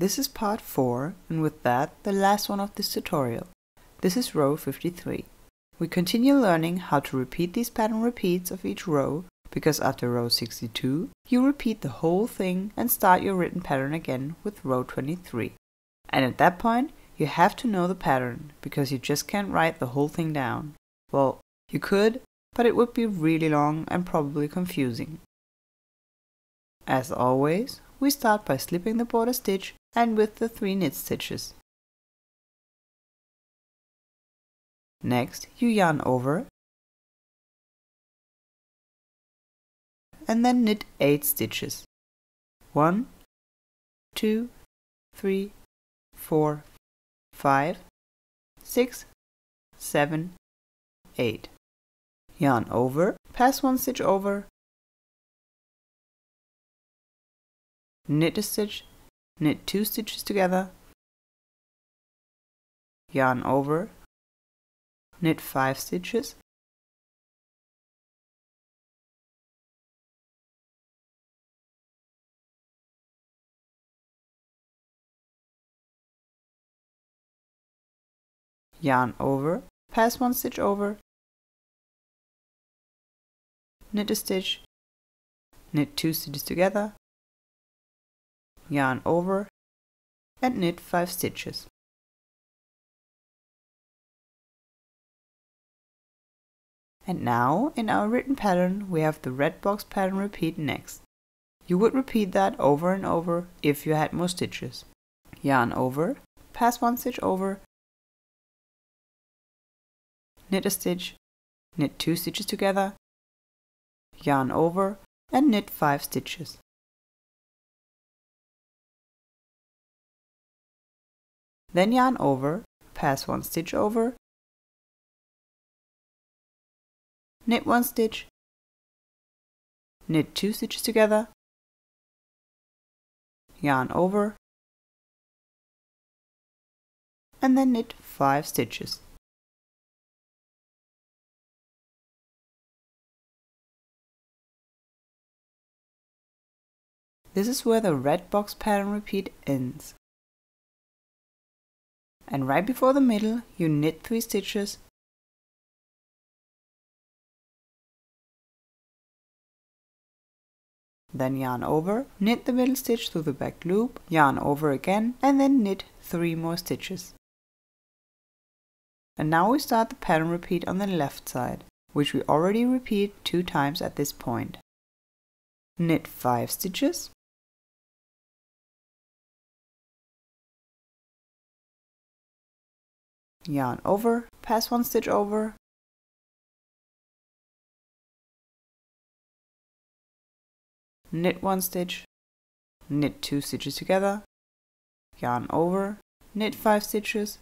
this is part 4, and with that, the last one of this tutorial. This is row 53. We continue learning how to repeat these pattern repeats of each row, because after row 62, you repeat the whole thing and start your written pattern again with row 23. And at that point, you have to know the pattern, because you just can't write the whole thing down. Well, you could, but it would be really long and probably confusing. As always, we start by slipping the border stitch and with the 3 knit stitches. Next, you yarn over and then knit 8 stitches. 1, 2, 3, 4, 5, 6, 7, 8. Yarn over, pass 1 stitch over, knit a stitch, knit 2 stitches together, yarn over, knit 5 stitches, yarn over, pass 1 stitch over, knit a stitch, knit 2 stitches together, yarn over, and knit 5 stitches. And now, in our written pattern, we have the red box pattern repeat next. You would repeat that over and over if you had more stitches. Yarn over, pass 1 stitch over, knit a stitch, knit 2 stitches together, yarn over, and knit 5 stitches. Then yarn over, pass 1 stitch over, knit 1 stitch, knit 2 stitches together, yarn over, and then knit 5 stitches. This is where the red box pattern repeat ends. And right before the middle, you knit 3 stitches, then yarn over, knit the middle stitch through the back loop, yarn over again, and then knit 3 more stitches. And now we start the pattern repeat on the left side, which we already repeat 2 times at this point. Knit 5 stitches, yarn over, pass 1 stitch over, knit 1 stitch, knit 2 stitches together, yarn over, knit 5 stitches,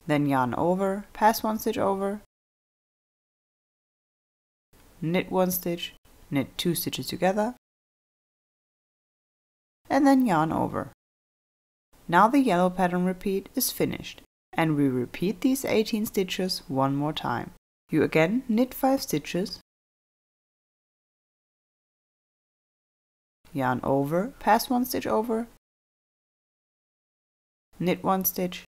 then yarn over, pass 1 stitch over, knit 1 stitch, knit 2 stitches together, and then yarn over. Now the yellow pattern repeat is finished, and we repeat these 18 stitches one more time. You again knit 5 stitches, yarn over, pass 1 stitch over, knit 1 stitch,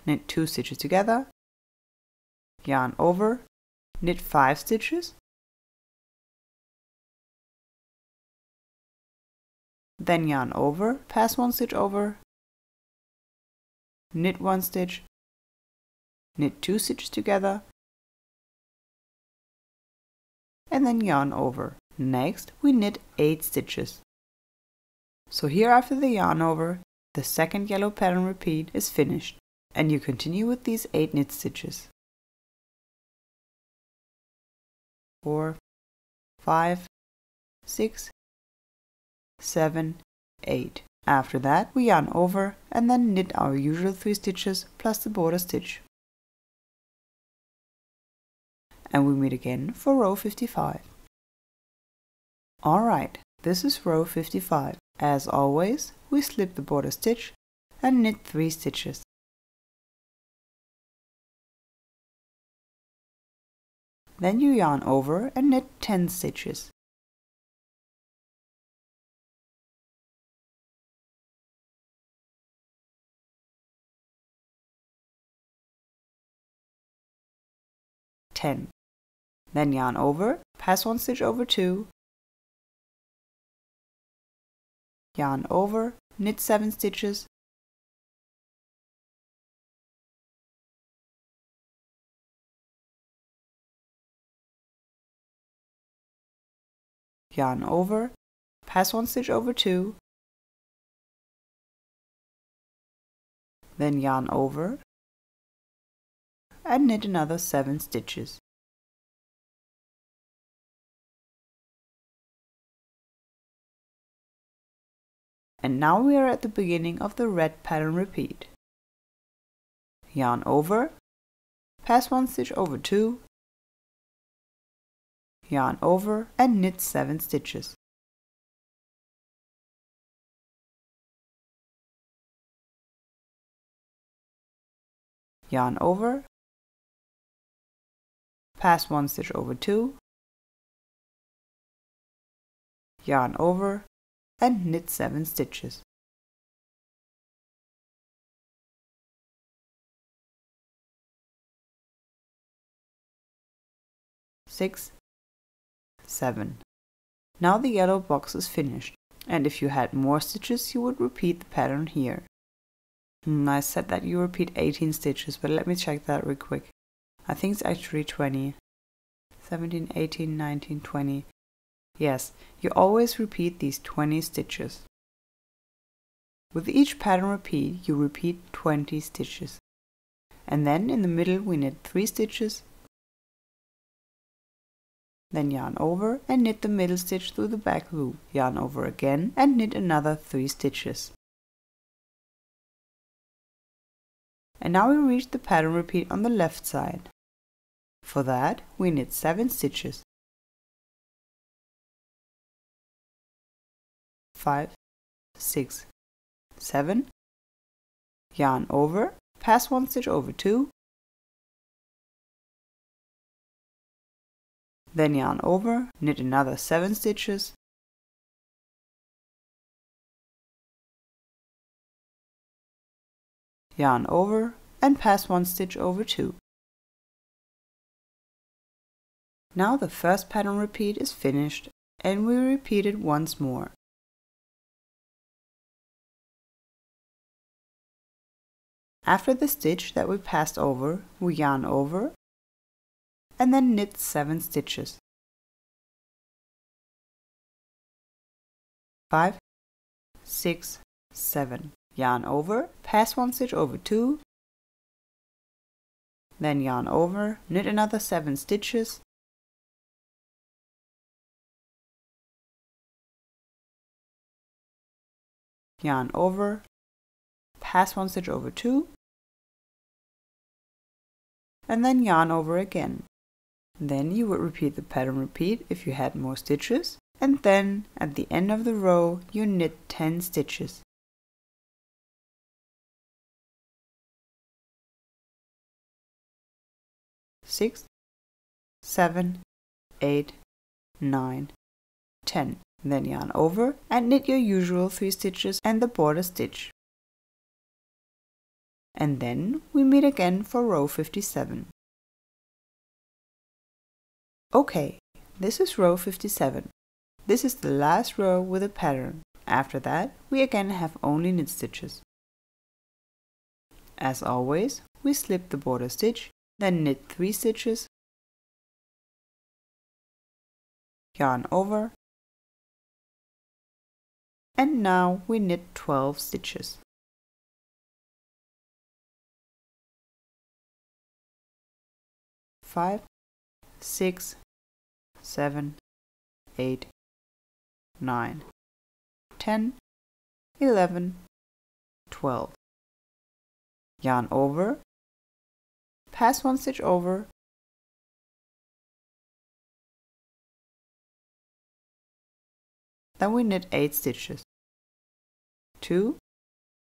knit 2 stitches together, yarn over, knit 5 stitches, then yarn over, pass 1 stitch over, knit 1 stitch, knit 2 stitches together, and then yarn over. Next, we knit 8 stitches. So here after the yarn over, the second yellow pattern repeat is finished, and you continue with these 8 knit stitches. 4, 5, 6, 7, 8. After that, we yarn over and then knit our usual 3 stitches plus the border stitch. And we meet again for row 55. Alright, this is row 55. As always, we slip the border stitch and knit 3 stitches. Then you yarn over and knit 10 stitches. Then yarn over, pass 1 stitch over 2, yarn over, knit 7 stitches, yarn over, pass 1 stitch over 2, then yarn over and knit another 7 stitches. And now we are at the beginning of the red pattern repeat. Yarn over, pass 1 stitch over 2, yarn over and knit 7 stitches. Yarn over, pass 1 stitch over 2, yarn over and knit 7 stitches. Six, 7. Now the yellow box is finished, and if you had more stitches you would repeat the pattern here. I said that you repeat 18 stitches, but let me check that real quick. I think it's actually 20. 17, 18, 19, 20. Yes, you always repeat these 20 stitches. With each pattern repeat, you repeat 20 stitches. And then in the middle we knit 3 stitches, then yarn over and knit the middle stitch through the back loop, yarn over again and knit another 3 stitches. And now we reach the pattern repeat on the left side. For that, we knit 7 stitches. 5, 6, 7. Yarn over, pass 1 stitch over 2. Then yarn over, knit another 7 stitches. Yarn over and pass 1 stitch over 2. Now the first pattern repeat is finished and we repeat it once more. After the stitch that we passed over, we yarn over and then knit 7 stitches. 5, 6, 7. Yarn over, pass 1 stitch over 2, then yarn over, knit another 7 stitches, yarn over, pass 1 stitch over 2, and then yarn over again. Then you would repeat the pattern repeat if you had more stitches, and then at the end of the row you knit 10 stitches. 6, 7, 8, 9, 10. Then yarn over and knit your usual 3 stitches and the border stitch. And then we meet again for row 57. Okay, this is row 57. This is the last row with a pattern. After that, we again have only knit stitches. As always, we slip the border stitch, then knit 3 stitches, yarn over, and now we knit 12 stitches. Five, 6, 7, 8, 9, 10, 11, 12. Yarn over, pass 1 stitch over, then we knit 8 stitches. 2,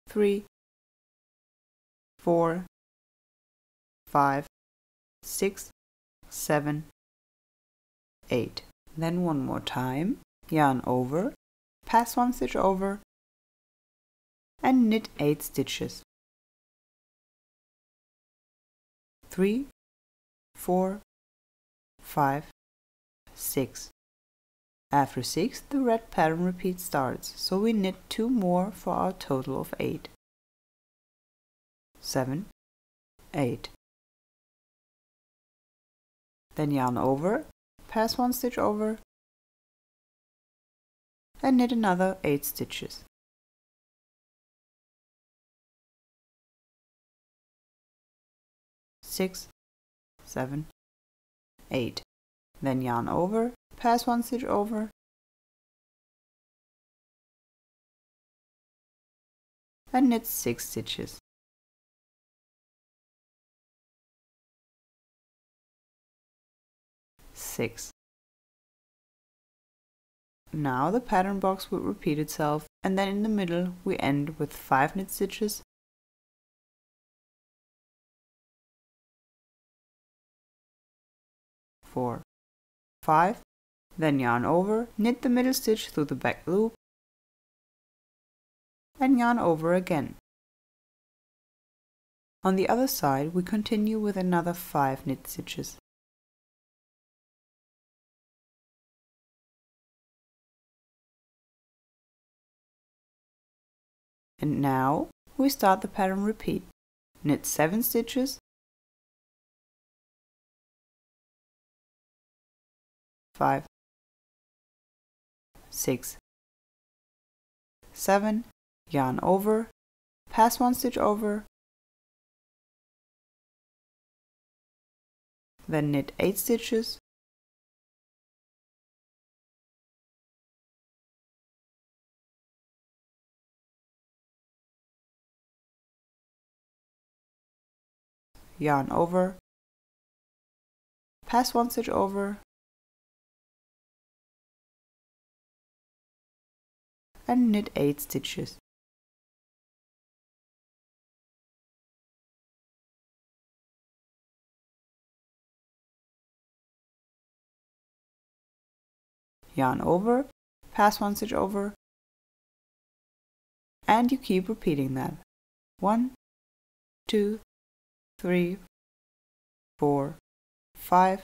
3, 4, 5, 6, 7, 8. Then one more time, yarn over, pass 1 stitch over, and knit 8 stitches. 3, 4, 5, 6. After 6, the red pattern repeat starts, so we knit 2 more for our total of 8. 7, 8. Then yarn over, pass 1 stitch over, and knit another 8 stitches. 6, 7, 8. Then yarn over, pass 1 stitch over, and knit 6 stitches. 6. Now the pattern box will repeat itself, and then in the middle we end with 5 knit stitches, 4, 5, then yarn over, knit the middle stitch through the back loop, and yarn over again. On the other side we continue with another 5 knit stitches. And now we start the pattern repeat. Knit 7 stitches, 5, 6, 7, yarn over, pass 1 stitch over, then knit 8 stitches, yarn over, pass 1 stitch over, and knit 8 stitches. Yarn over, pass 1 stitch over, and you keep repeating that. 1, 2, 3, 4, 5,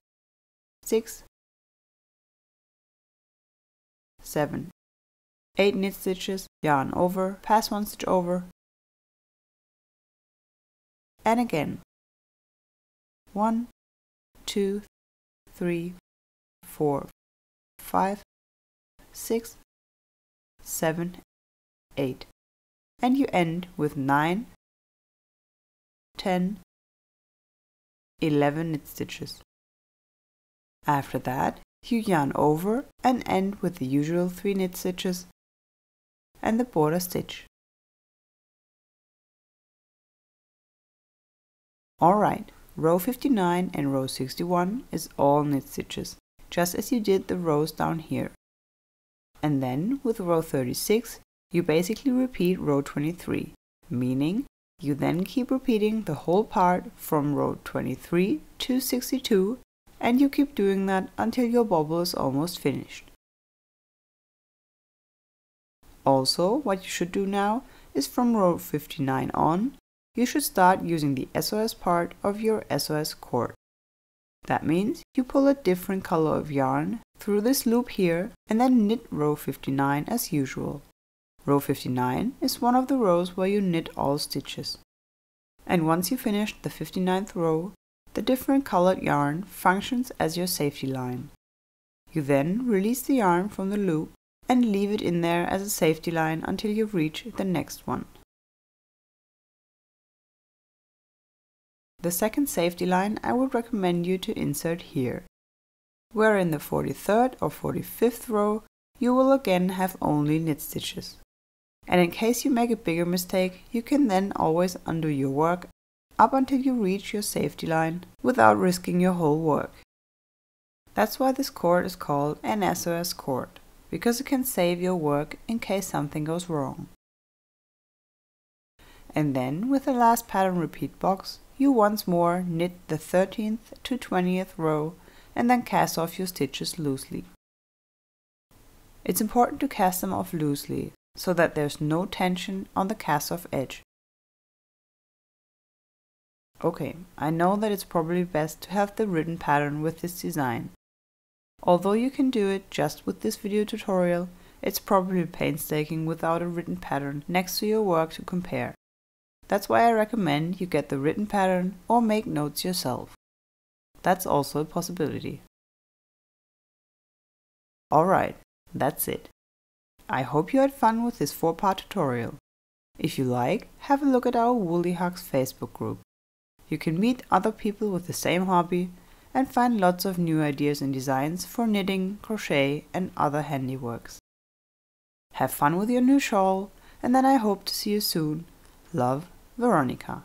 6, 7, 8 knit stitches, yarn over, pass 1 stitch over, and again. 1, 2, 3, 4, 5, 6, 7, 8. And you end with 9, 10, 11 knit stitches. After that, you yarn over and end with the usual 3 knit stitches and the border stitch. Alright, row 59 and row 61 is all knit stitches, just as you did the rows down here. And then with row 36, you basically repeat row 23, meaning you then keep repeating the whole part from row 23 to 62, and you keep doing that until your bobble is almost finished. Also, what you should do now is from row 59 on, you should start using the SOS part of your SOS cord. That means you pull a different color of yarn through this loop here and then knit row 59 as usual. Row 59 is one of the rows where you knit all stitches. And once you finish the 59th row, the different colored yarn functions as your safety line. You then release the yarn from the loop and leave it in there as a safety line until you reach the next one. The second safety line I would recommend you to insert here, where in the 43rd or 45th row you will again have only knit stitches. And in case you make a bigger mistake, you can then always undo your work up until you reach your safety line without risking your whole work. That's why this cord is called an SOS cord, because it can save your work in case something goes wrong. And then with the last pattern repeat box, you once more knit the 13th to 20th row and then cast off your stitches loosely. It's important to cast them off loosely so that there's no tension on the cast off edge. Okay, I know that it's probably best to have the written pattern with this design. Although you can do it just with this video tutorial, it's probably painstaking without a written pattern next to your work to compare. That's why I recommend you get the written pattern or make notes yourself. That's also a possibility. Alright, that's it. I hope you had fun with this 4-part tutorial. If you like, have a look at our Woolly Hugs Facebook group. You can meet other people with the same hobby and find lots of new ideas and designs for knitting, crochet and other handiworks. Have fun with your new shawl, and then I hope to see you soon. Love, Veronika.